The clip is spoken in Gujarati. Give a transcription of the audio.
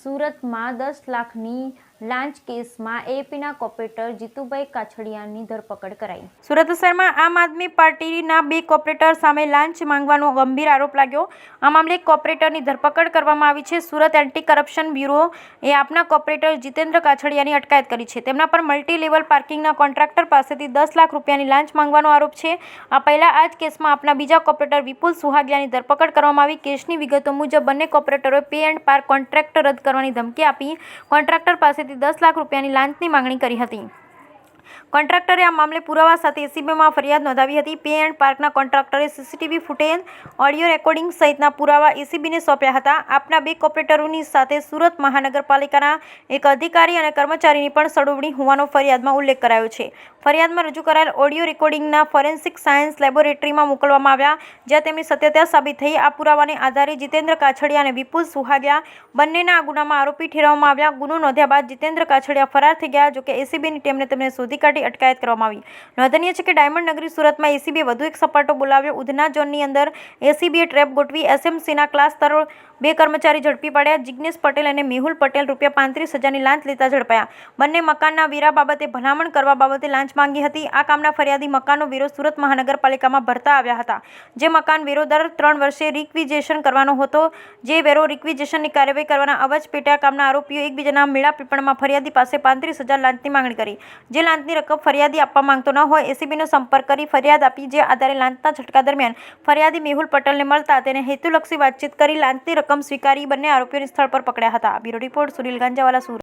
સુરતમાં 10 લાખની લાંચ કેસમાં એપીના કોર્પોરેટર જીતુભાઈ કાછડિયાની ધરપકડ કરાઈ. સુરત શહેરમાં આમ આદમી પાર્ટીના 2 કોર્પોરેટર સામે લાંચ માંગવાનો ગંભીર આરોપ લાગ્યો. આ મામલે એક કોર્પોરેટરની ધરપકડ કરવામાં આવી છે. સુરત એન્ટી કરપ્શન બ્યુરોએ આપના કોર્પોરેટર જીતેન્દ્ર કાછડિયાની અટકાયત કરી છે. તેમના પર મલ્ટી લેવલ પાર્કિંગના કોન્ટ્રાક્ટર પાસેથી 10 લાખ રૂપિયાની લાંચ માંગવાનો આરોપ છે. આ પહેલા આ જ કેસમાં આપના બીજા કોર્પોરેટર વિપુલ સુહાગિયાની ધરપકડ કરવામાં આવી. કેસની વિગતો મુજબ બંને કોર્પોરેટરોએ પે એન્ડ પાર્ક કોન્ટ્રાક્ટ રદ કરવાની ધમકી આપી કોન્ટ્રાક્ટર પાસેથી 10 લાખ રૂપિયાની લાંચની માંગણી કરી હતી. કોન્ટ્રાક્ટરે આ મામલે પુરાવા સાથે એસીબીમાં ફરિયાદ નોંધાવી હતી. પે એન્ડ પાર્કના કોન્ટ્રાક્ટરે સીસીટીવી ફૂટેજ, ઓડિયો રેકોર્ડિંગ સહિતના પુરાવા એસીબીને સોંપ્યા હતા. આપના 2 કોર્પોરેટરોની સાથે સુરત મહાનગરપાલિકાના એક અધિકારી અને કર્મચારીની પણ સંડોવણી હોવાનો ફરિયાદમાં ઉલ્લેખ કરાયો છે. ફરિયાદમાં રજૂ કરાયેલ ઓડિયો રેકોર્ડિંગના ફોરેન્સિક સાયન્સ લેબોરેટરીમાં મોકલવામાં આવ્યા, જ્યાં તેમની સત્યતા સાબિત થઈ. આ પુરાવાને આધારે જીતેન્દ્ર કાછડિયા અને વિપુલ સુહાગિયા બંનેના આ ગુનામાં આરોપી ઠેરવવામાં આવ્યા. ગુનો નોંધ્યા બાદ જીતેન્દ્ર કાછડિયા ફરાર થઈ ગયા. જોકે એસીબીની ટીમને તેમને શોધી કાઢી અટકાયત કરવામાં આવી. નોંધનીય છે કે ડાયમંડ નગરી સુરતમાં એસીબીએ વધુ એક સપાટો બોલાવ્યો. ઉધના ઝોનની અંદર એસીબીએ ટ્રેપ ગોઠવી એસએમસીના ક્લાસ 2 કર્મચારી ઝડપી પાડ્યા. જિગ્નેશ પટેલ અને મેહુલ પટેલ ₹35,000ની લાંચ લેતા ઝડપાયા. બંને મકાનના વેરા બાબતે ભલામણ કરવા બાબતે લાંચ માંગી હતી. આ કામના ફરિયાદી મકાનનો વેરો સુરત મહાનગરપાલિકામાં ભરતા આવ્યા હતા. જે મકાન વેરો દર 3 વર્ષે રિક્વિઝિશન કરવાનો હતો. જે વેરો રિક્વિઝિશનની કાર્યવાહી કરવાના અવાજ પેટ્યા. કામના આરોપીઓ એકબીજાના મેળાપીપળમાં ફરિયાદી પાસે 35,000 લાંચની માંગણી કરી. જે લાંચની રકમ ફરિયાદી આપવા માંગતો ન હોય એસીબીનો સંપર્ક કરી ફરિયાદ આપી. જે આધારે લાંચના ઝટકા દરમિયાન ફરિયાદી મેહુલ પટેલને મળતા તેને હેતુલક્ષી વાતચીત કરી લાંચની રકમ સ્વીકારી બંને આરોપીઓને સ્થળ પર પકડ્યા હતા. Bureau report Sunil Ganjawala, Surat.